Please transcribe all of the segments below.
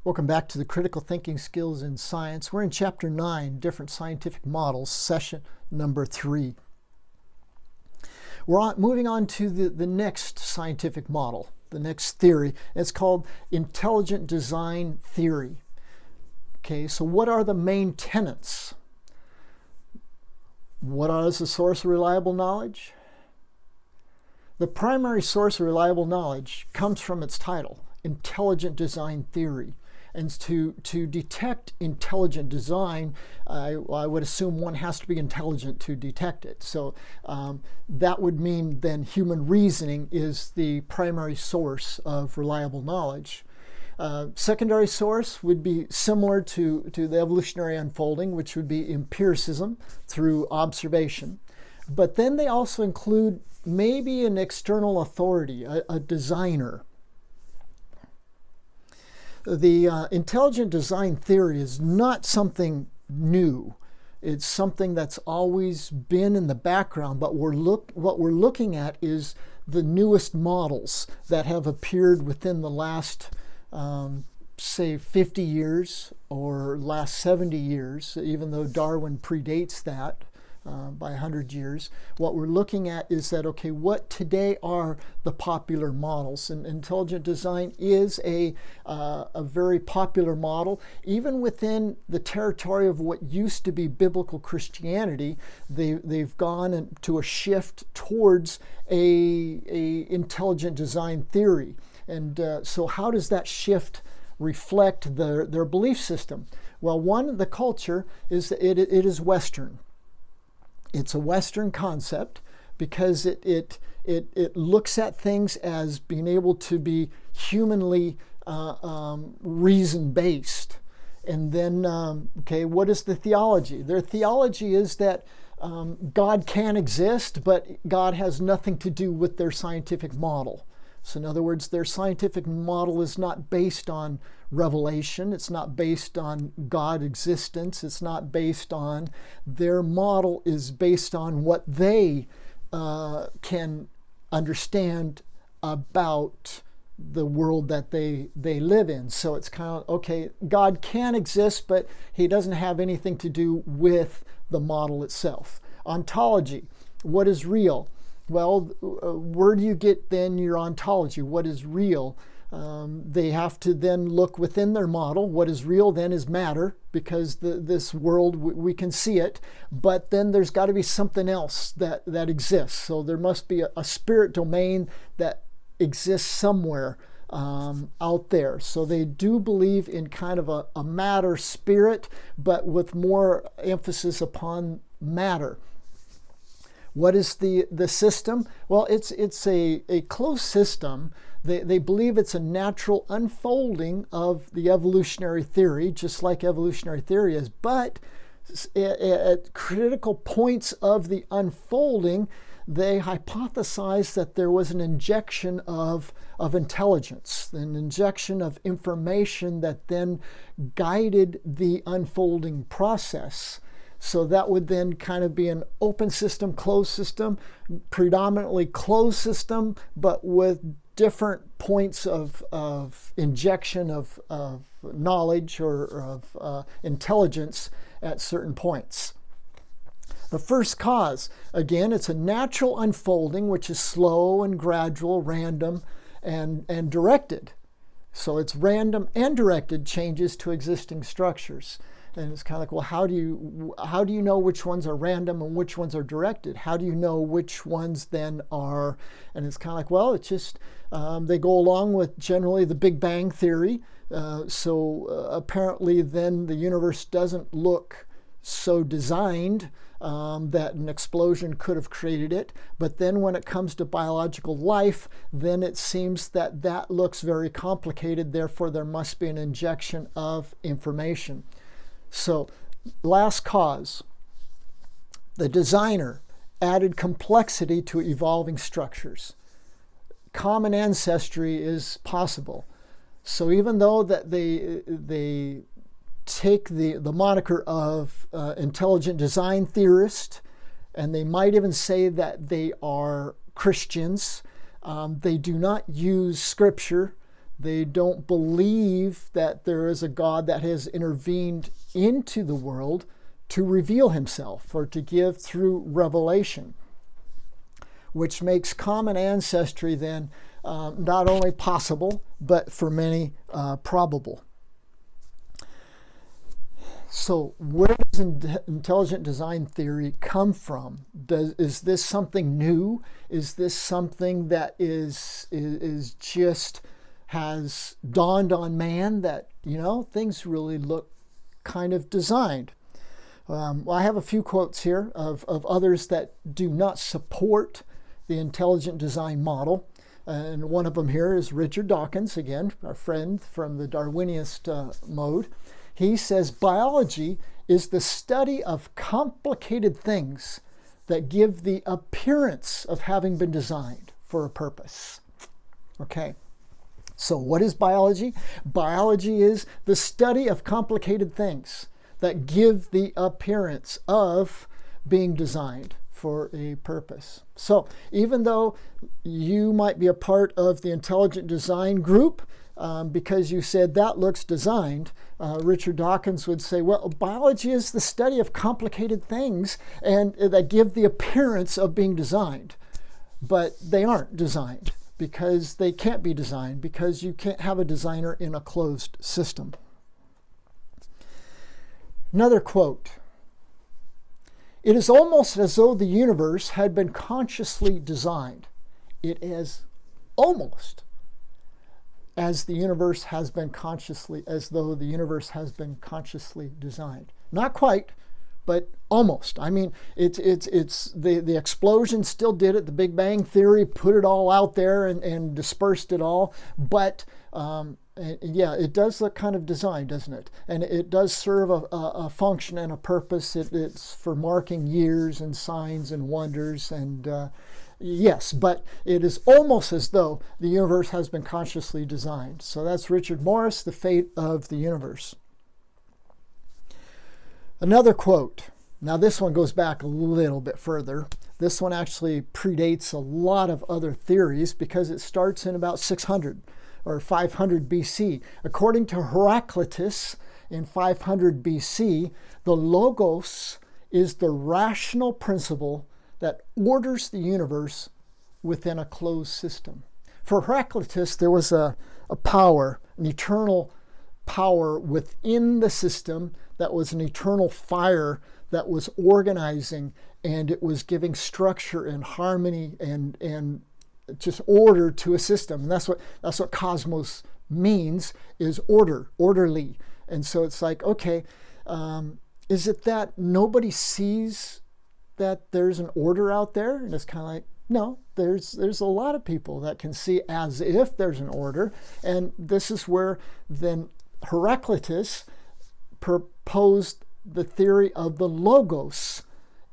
Welcome back to the Critical Thinking Skills in Science. We're in Chapter 9, Different Scientific Models, Session number 3. We're moving on to the next scientific model, the next theory. It's called Intelligent Design Theory. Okay, so what are the main tenets? What is the source of reliable knowledge? The primary source of reliable knowledge comes from its title, Intelligent Design Theory. And to detect intelligent design, I would assume one has to be intelligent to detect it. So that would mean then human reasoning is the primary source of reliable knowledge. Secondary source would be similar to the evolutionary unfolding, which would be empiricism through observation. But then they also include maybe an external authority, a designer. The intelligent design theory is not something new. It's something that's always been in the background, but what we're looking at is the newest models that have appeared within the last, say, 50 years or last 70 years, even though Darwin predates that by 100 years. What we're looking at is that, okay, what today are the popular models? And intelligent design is a very popular model. Even within the territory of what used to be biblical Christianity, they've gone to a shift towards a intelligent design theory. And so how does that shift reflect their belief system? Well, one, the culture is that it is Western. It's a Western concept because it looks at things as being able to be humanly reason-based. And then, okay, what is the theology? Their theology is that God can exist, but God has nothing to do with their scientific model. So in other words, their scientific model is not based on revelation. It's not based on God existence. It's not based on, their model is based on what they can understand about the world that they live in. So it's kind of, okay, God can exist, but he doesn't have anything to do with the model itself. Ontology, what is real? Well, where do you get then your ontology? What is real? They have to then look within their model. What is real then is matter, because this world, we can see it, but then there's got to be something else that exists. So there must be a spirit domain that exists somewhere out there. So they do believe in kind of a matter spirit, but with more emphasis upon matter. What is the system? Well, it's a closed system. They believe it's a natural unfolding of the evolutionary theory, just like evolutionary theory is. But at critical points of the unfolding, they hypothesized that there was an injection of intelligence, an injection of information that then guided the unfolding process. So that would then kind of be an open system, closed system, predominantly closed system, but with different points of injection of knowledge or of intelligence at certain points. The first cause, again, it's a natural unfolding, which is slow and gradual, random, and directed. So it's random and directed changes to existing structures. And it's kind of like, well, how do you know which ones are random and which ones are directed? How do you know which ones then are? And it's kind of like, well, it's just they go along with generally the Big Bang theory. So apparently then the universe doesn't look so designed that an explosion could have created it. But then when it comes to biological life, then it seems that looks very complicated. Therefore, there must be an injection of information. So, last cause, the designer added complexity to evolving structures. Common ancestry is possible. So even though that they take the moniker of intelligent design theorist, and they might even say that they are Christians, they do not use scripture. They don't believe that there is a God that has intervened into the world to reveal himself or to give through revelation, which makes common ancestry then not only possible, but for many probable. So where does intelligent design theory come from? Is this something new? Is this something that is just has dawned on man that, things really look kind of designed? Well, I have a few quotes here of others that do not support the intelligent design model. And one of them here is Richard Dawkins, again, our friend from the Darwinist mode. He says, biology is the study of complicated things that give the appearance of having been designed for a purpose. Okay, so what is biology? Biology is the study of complicated things that give the appearance of being designed for a purpose. So even though you might be a part of the intelligent design group, because you said that looks designed, Richard Dawkins would say, well, biology is the study of complicated things and that give the appearance of being designed. But they aren't designed because they can't be designed because you can't have a designer in a closed system. Another quote. It is almost as though the universe had been consciously designed. It is almost as though the universe has been consciously designed. Not quite, but almost. I mean, it's the explosion still did it. The Big Bang Theory put it all out there and dispersed it all. But yeah, it does look kind of designed, doesn't it? And it does serve a function and a purpose. It's for marking years and signs and wonders and yes, but it is almost as though the universe has been consciously designed. So that's Richard Morris, The Fate of the Universe. Another quote. Now this one goes back a little bit further. This one actually predates a lot of other theories because it starts in about 600 or 500 BC. According to Heraclitus in 500 BC, the logos is the rational principle that orders the universe within a closed system. For Heraclitus, there was a power, an eternal power within the system that was an eternal fire that was organizing, and it was giving structure and harmony and just order to a system. And that's what cosmos means, is order, orderly. And so it's like, okay, is it that nobody sees that there's an order out there? And it's kind of like, no, there's a lot of people that can see as if there's an order. And this is where then Heraclitus proposed the theory of the logos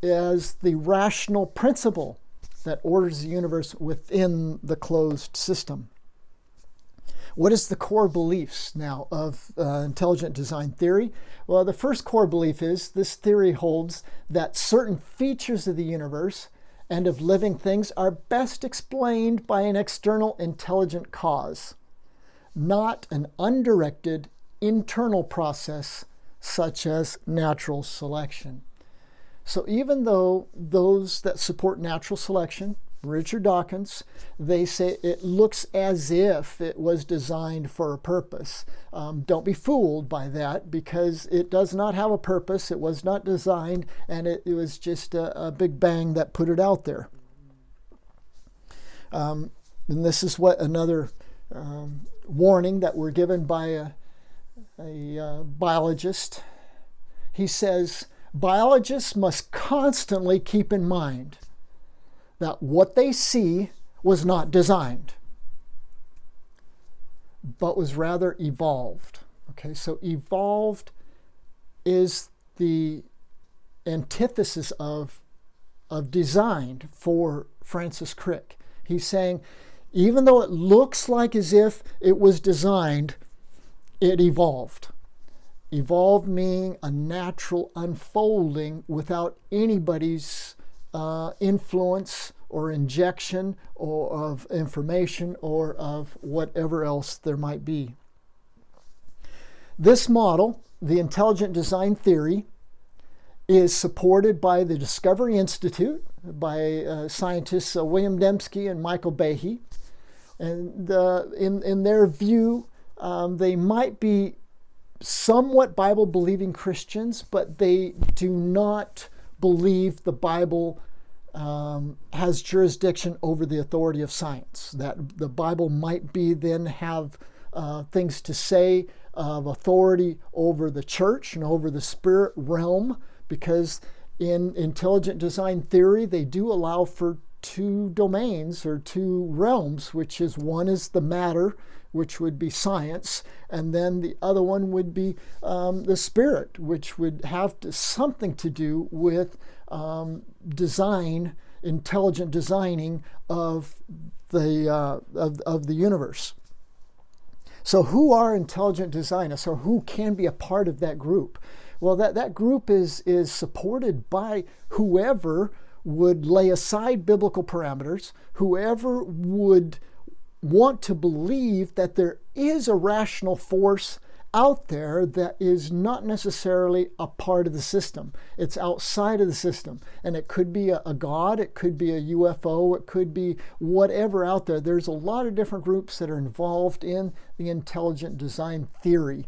as the rational principle that orders the universe within the closed system. What is the core beliefs now of intelligent design theory? Well, the first core belief is this theory holds that certain features of the universe and of living things are best explained by an external intelligent cause, not an undirected internal process such as natural selection. So even though those that support natural selection, Richard Dawkins, they say it looks as if it was designed for a purpose. Don't be fooled by that, because it does not have a purpose. It was not designed, and it was just a big bang that put it out there. And this is what another warning that we're given by a biologist. He says, biologists must constantly keep in mind that what they see was not designed, but was rather evolved. Okay, so evolved is the antithesis of designed for Francis Crick. He's saying, even though it looks like as if it was designed, it evolved. Evolved meaning a natural unfolding without anybody's influence or injection or of information or of whatever else there might be. This model, the intelligent design theory, is supported by the Discovery Institute, by scientists William Dembski and Michael Behe. And in their view, they might be somewhat Bible-believing Christians, but they do not believe the Bible has jurisdiction over the authority of science. That the Bible might be then have things to say of authority over the church and over the spirit realm, because in intelligent design theory, they do allow for two domains or two realms, which is one is the matter, which would be science, and then the other one would be the spirit, which would have something to do with design, intelligent designing of the universe. So who are intelligent designers, or who can be a part of that group? Well, that group is supported by whoever would lay aside biblical parameters, whoever would want to believe that there is a rational force out there that is not necessarily a part of the system. It's outside of the system. And it could be a god, it could be a UFO, it could be whatever out there. There's a lot of different groups that are involved in the intelligent design theory.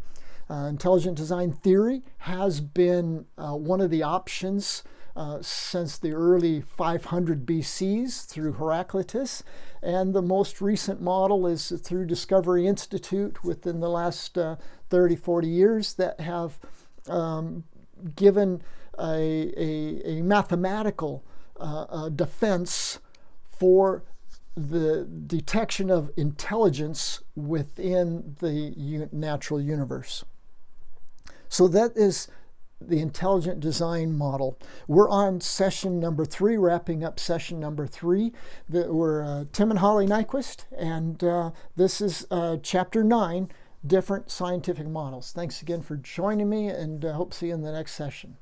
Intelligent design theory has been one of the options since the early 500 BCs through Heraclitus, and the most recent model is through Discovery Institute within the last 30, 40 years that have given a mathematical defense for the detection of intelligence within the natural universe. So that is the intelligent design model. We're on session number 3, wrapping up session number 3. We're Tim and Holly Nyquist, and this is chapter 9, different scientific models. Thanks again for joining me, and hope to see you in the next session.